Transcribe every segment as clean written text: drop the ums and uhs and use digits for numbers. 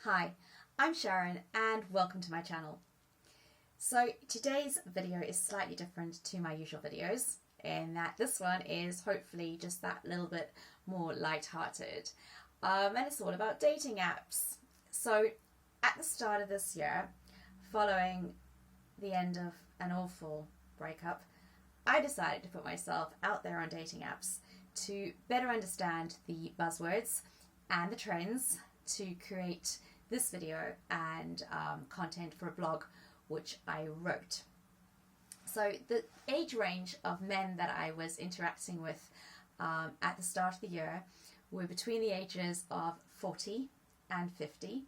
Hi, I'm Sharon and welcome to my channel. So today's video is slightly different to my usual videos in that this one is hopefully just that little bit more light-hearted, and it's all about dating apps. So at the start of this year, following the end of an awful breakup, I decided to put myself out there on dating apps to better understand the buzzwords and the trends to create this video and content for a blog which I wrote. So the age range of men that I was interacting with at the start of the year were between the ages of 40 and 50.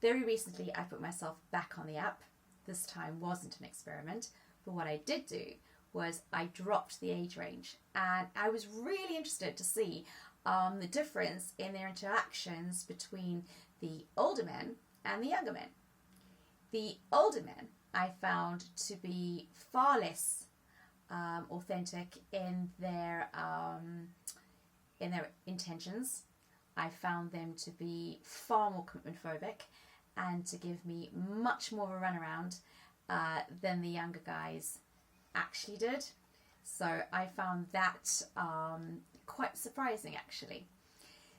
Very recently I put myself back on the app. This time wasn't an experiment, but what I did do was I dropped the age range, and I was really interested to see the difference in their interactions between the older men and the younger men. The older men I found to be far less authentic in their intentions. I found them to be far more commitment phobic and to give me much more of a runaround than the younger guys actually did. So I found that quite surprising, actually.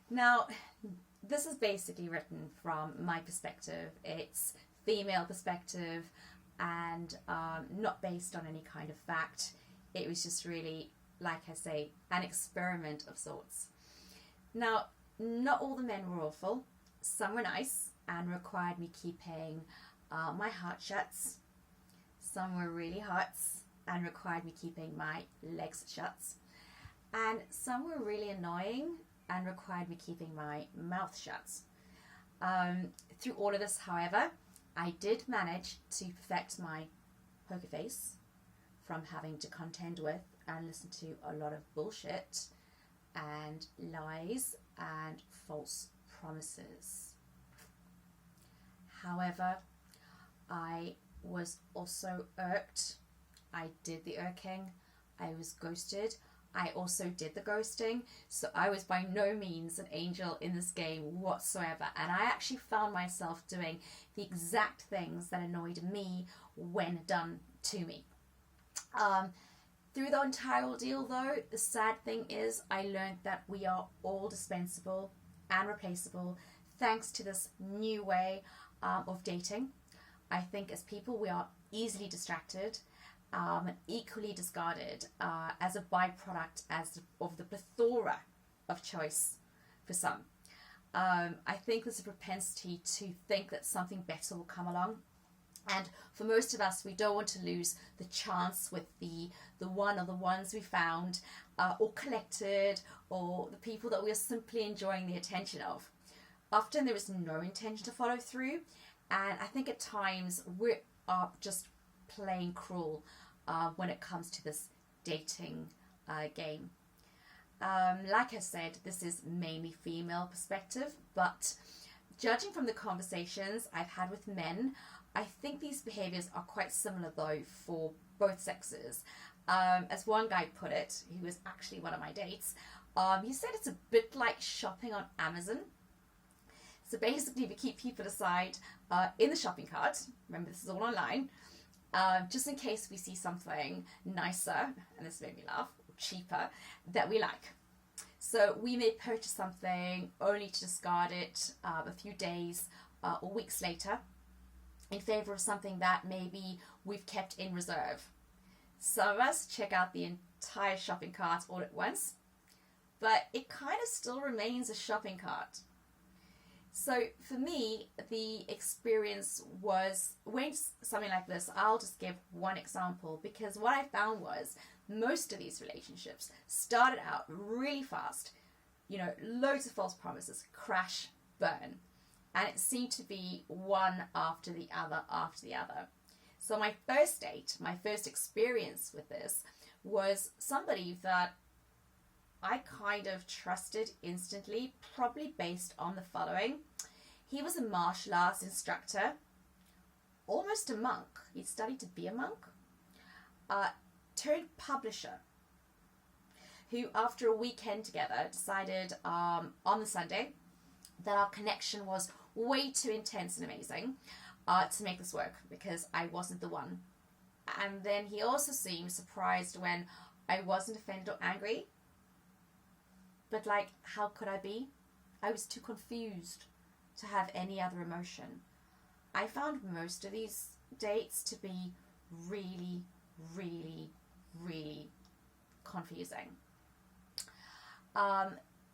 Now, this is basically written from my perspective. It's female perspective and not based on any kind of fact. It was just really, like I say, an experiment of sorts. Now, not all the men were awful. Some were nice and required me keeping my heart shut. Some were really hot and required me keeping my legs shut. And some were really annoying and required me keeping my mouth shut. Through all of this, however, I did manage to perfect my poker face from having to contend with and listen to a lot of bullshit and lies and false promises. However, I was also irked. I did the irking. I was ghosted. I also did the ghosting, so I was by no means an angel in this game whatsoever, and I actually found myself doing the exact things that annoyed me when done to me. Through the entire ordeal though, the sad thing is I learned that we are all dispensable and replaceable thanks to this new way of dating. I think as people we are easily distracted and equally discarded as a byproduct of the plethora of choice for some. I think there's a propensity to think that something better will come along, and for most of us we don't want to lose the chance with the one or the ones we found or collected, or the people that we are simply enjoying the attention of. Often there is no intention to follow through, and I think at times we are just plain cruel when it comes to this dating game. Like I said, this is mainly female perspective, but judging from the conversations I've had with men, I think these behaviors are quite similar though for both sexes. As one guy put it, who was actually one of my dates, he said it's a bit like shopping on Amazon. So basically we keep people aside in the shopping cart, remember this is all online, just in case we see something nicer, and this made me laugh, cheaper, that we like. So we may purchase something only to discard it a few days or weeks later in favour of something that maybe we've kept in reserve. Some of us check out the entire shopping cart all at once, but it kind of still remains a shopping cart. So for me, the experience was, when something like this, I'll just give one example, because what I found was most of these relationships started out really fast, loads of false promises, crash, burn, and it seemed to be one after the other after the other. So my first date, my first experience with this was somebody that I kind of trusted instantly, probably based on the following. He was a martial arts instructor, almost a monk. He'd studied to be a monk, turned publisher, who after a weekend together decided on the Sunday that our connection was way too intense and amazing to make this work because I wasn't the one. And then he also seemed surprised when I wasn't offended or angry. But like, how could I be? I was too confused to have any other emotion. I found most of these dates to be really, really, really confusing.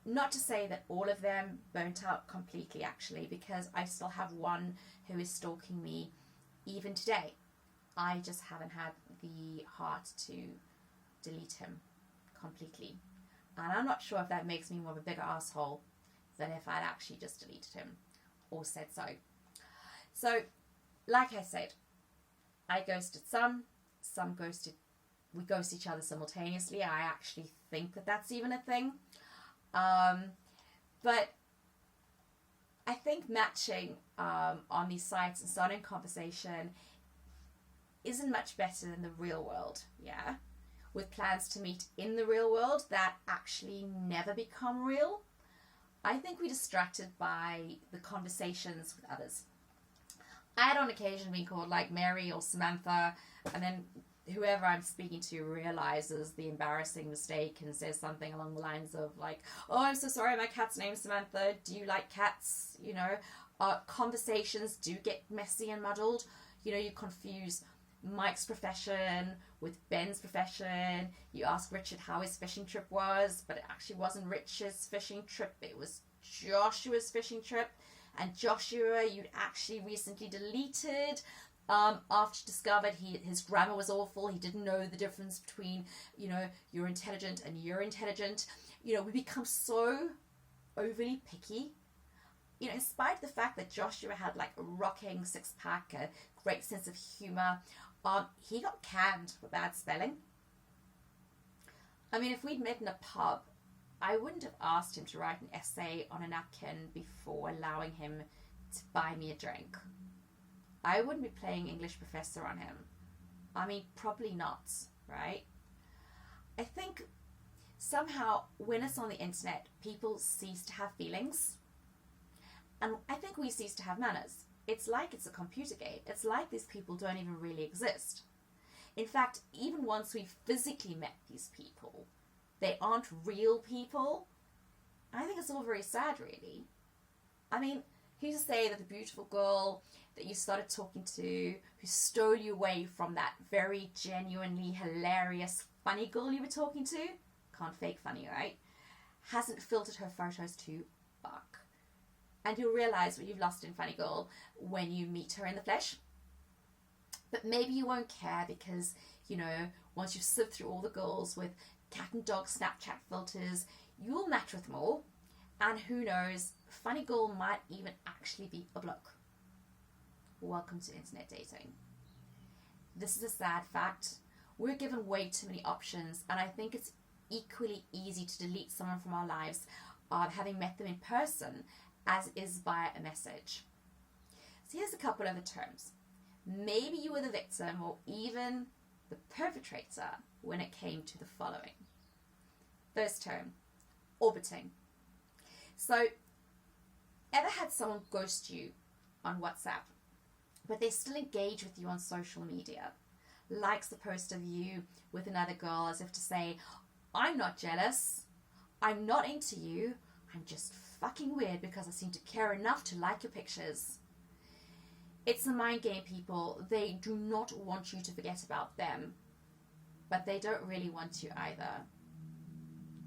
Not to say that all of them burnt out completely, actually, because I still have one who is stalking me even today. I just haven't had the heart to delete him completely. And I'm not sure if that makes me more of a bigger asshole than if I'd actually just deleted him or said so. So, like I said, I ghosted some ghosted, we ghost each other simultaneously. I actually think that that's even a thing. But I think matching on these sites and starting conversation isn't much better than the real world, yeah? With plans to meet in the real world that actually never become real. I think we're distracted by the conversations with others. I had on occasion been called like Mary or Samantha, and then whoever I'm speaking to realizes the embarrassing mistake and says something along the lines of like, oh, I'm so sorry, my cat's name's Samantha. Do you like cats? You know, conversations do get messy and muddled. You know, you confuse Mike's profession with Ben's profession. You ask Richard how his fishing trip was, but it actually wasn't Richard's fishing trip. It was Joshua's fishing trip. And Joshua, you'd actually recently deleted after you discovered his grammar was awful. He didn't know the difference between, you know, you're intelligent and you're intelligent. You know, we become so overly picky. You know, in spite of the fact that Joshua had like a rocking six-pack, a great sense of humor, he got canned for bad spelling. I mean, if we'd met in a pub, I wouldn't have asked him to write an essay on a napkin before allowing him to buy me a drink. I wouldn't be playing English professor on him. I mean, probably not, right? I think somehow when it's on the internet, people cease to have feelings. And I think we cease to have manners. It's like it's a computer game. It's like these people don't even really exist. In fact, even once we've physically met these people, they aren't real people. I think it's all very sad, really. I mean, who's to say that the beautiful girl that you started talking to, who stole you away from that very genuinely hilarious, funny girl you were talking to, can't fake funny, right, hasn't filtered her photos to fuck. And you'll realise what you've lost in funny girl when you meet her in the flesh. But maybe you won't care because, you know, once you've sieved through all the girls with cat and dog Snapchat filters, you'll match with them all. And who knows, funny girl might even actually be a bloke. Welcome to internet dating. This is a sad fact. We're given way too many options, and I think it's equally easy to delete someone from our lives, having met them in person, as is via a message. So here's a couple of the terms. Maybe you were the victim or even the perpetrator when it came to the following. First term, orbiting. So, ever had someone ghost you on WhatsApp, but they still engage with you on social media? Likes the post of you with another girl as if to say, I'm not jealous, I'm not into you, I'm just fucking weird because I seem to care enough to like your pictures. It's a mind game, people. They do not want you to forget about them, but they don't really want you either.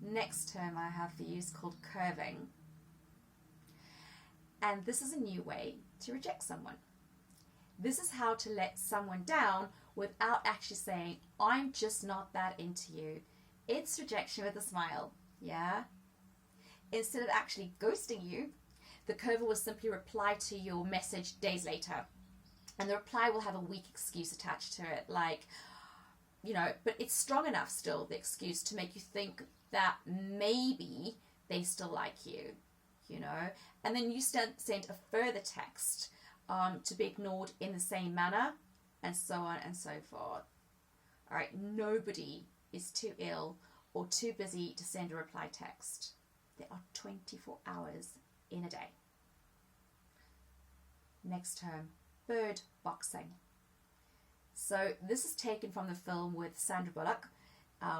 Next term I have for you is called curving. And this is a new way to reject someone. This is how to let someone down without actually saying, I'm just not that into you. It's rejection with a smile, yeah? Instead of actually ghosting you, the curver will simply reply to your message days later. And the reply will have a weak excuse attached to it, like, you know, but it's strong enough still, the excuse, to make you think that maybe they still like you, you know? And then you send a further text to be ignored in the same manner, and so on and so forth. All right, nobody is too ill or too busy to send a reply text. There are 24 hours in a day. Next term, bird boxing. So this is taken from the film with Sandra Bullock,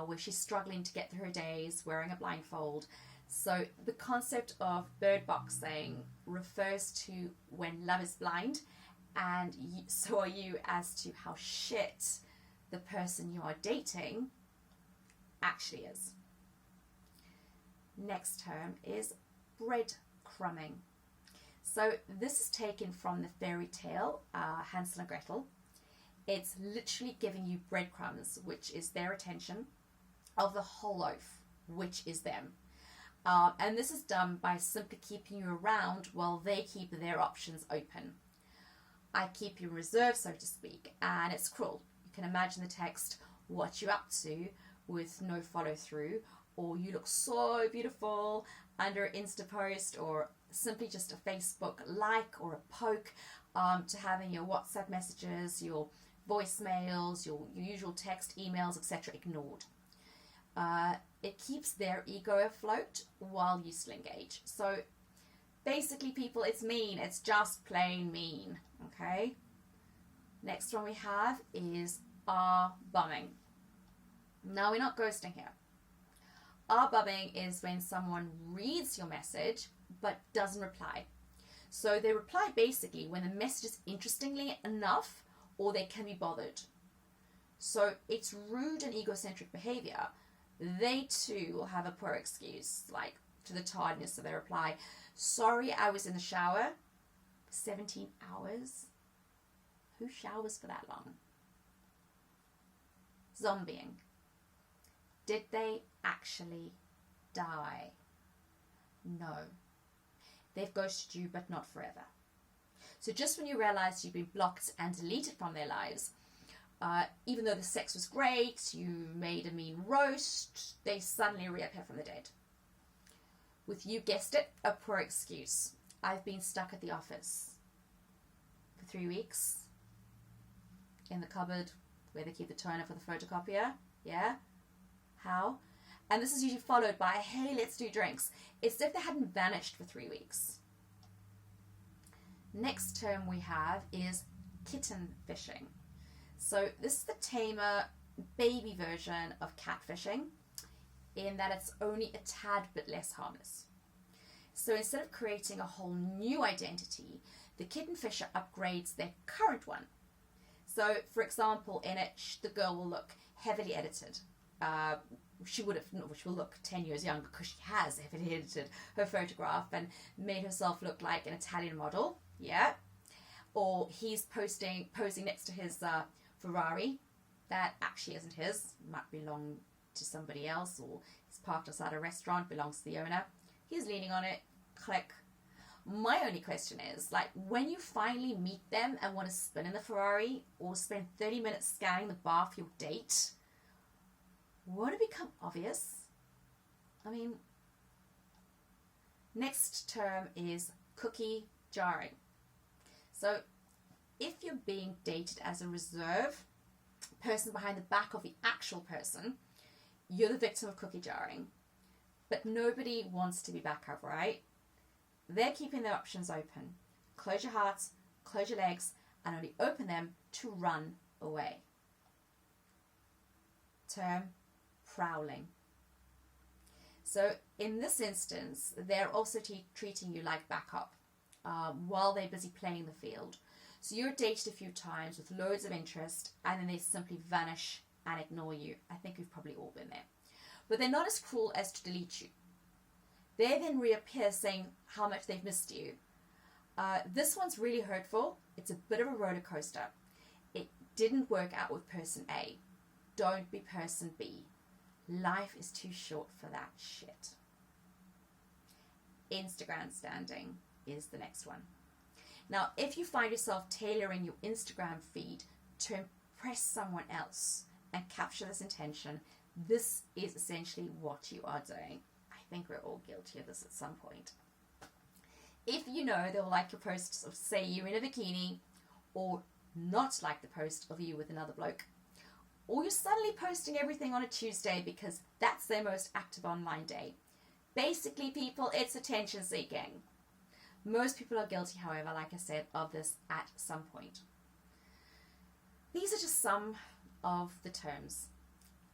where she's struggling to get through her days wearing a blindfold. So the concept of bird boxing refers to when love is blind, and so are you as to how shit the person you are dating actually is. Next term is breadcrumbing. So this is taken from the fairy tale Hansel and Gretel. It's literally giving you breadcrumbs, which is their attention, of the whole loaf, which is them. And this is done by simply keeping you around while they keep their options open. I keep you in reserve, so to speak, and it's cruel. You can imagine the text, what you up to, with no follow through, or you look so beautiful under an Insta post, or simply just a Facebook like or a poke, to having your WhatsApp messages, your voicemails, your usual text, emails, etc. ignored. It keeps their ego afloat while you still engage. So basically, people, it's mean. It's just plain mean. Okay? Next one we have is bumming. Now, we're not ghosting here. Bumming is when someone reads your message but doesn't reply. So they reply basically when the message is interestingly enough or they can be bothered. So it's rude and egocentric behavior. They too will have a poor excuse, like to the tardiness of their reply. Sorry, I was in the shower. 17 hours? Who showers for that long? Zombieing. Did they actually die? No. They've ghosted you, but not forever. So just when you realize you've been blocked and deleted from their lives, even though the sex was great, you made a mean roast, they suddenly reappear from the dead. With, you guessed it, a poor excuse. I've been stuck at the office for 3 weeks in the cupboard where they keep the toner for the photocopier. Yeah? How? And this is usually followed by, hey, let's do drinks. It's as if they hadn't vanished for 3 weeks. Next term we have is kitten fishing. So this is the tamer baby version of catfishing, in that it's only a tad bit less harmless. So instead of creating a whole new identity, the kitten fisher upgrades their current one. So, for example, in it, the girl will look heavily edited. She will look 10 years younger because she has heavily edited her photograph and made herself look like an Italian model. Yeah. Or he's posing next to his Ferrari that actually isn't his, might belong to somebody else, or he's parked outside a restaurant, belongs to the owner. He's leaning on it. Click. My only question is, like, when you finally meet them and want to spin in the Ferrari or spend 30 minutes scanning the bar for your date, won't it become obvious? I mean, next term is cookie jarring. So if you're being dated as a reserve person behind the back of the actual person, you're the victim of cookie jarring. But nobody wants to be backup, right? They're keeping their options open. Close your hearts, close your legs, and only open them to run away. Term prowling. So in this instance, they're also treating you like backup while they're busy playing the field. So you're dated a few times with loads of interest, and then they simply vanish and ignore you. I think we've probably all been there. But they're not as cruel as to delete you. They then reappear saying how much they've missed you. This one's really hurtful. It's a bit of a roller coaster. It didn't work out with person A. Don't be person B. Life is too short for that shit. Instagram standing is the next one. Now, if you find yourself tailoring your Instagram feed to impress someone else and capture this intention, this is essentially what you are doing. I think we're all guilty of this at some point. If you know they'll like your posts of, say, you in a bikini, or not like the post of you with another bloke, or you're suddenly posting everything on a Tuesday because that's their most active online day. Basically, people, it's attention seeking. Most people are guilty, however, like I said, of this at some point. These are just some of the terms.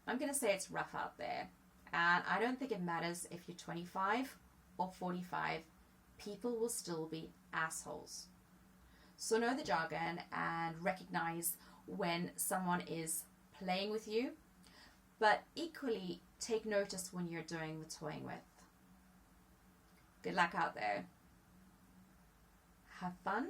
I'm going to say it's rough out there. And I don't think it matters if you're 25 or 45. People will still be assholes. So know the jargon and recognize when someone is playing with you. But equally, take notice when you're doing the toying with. Good luck out there. Have fun.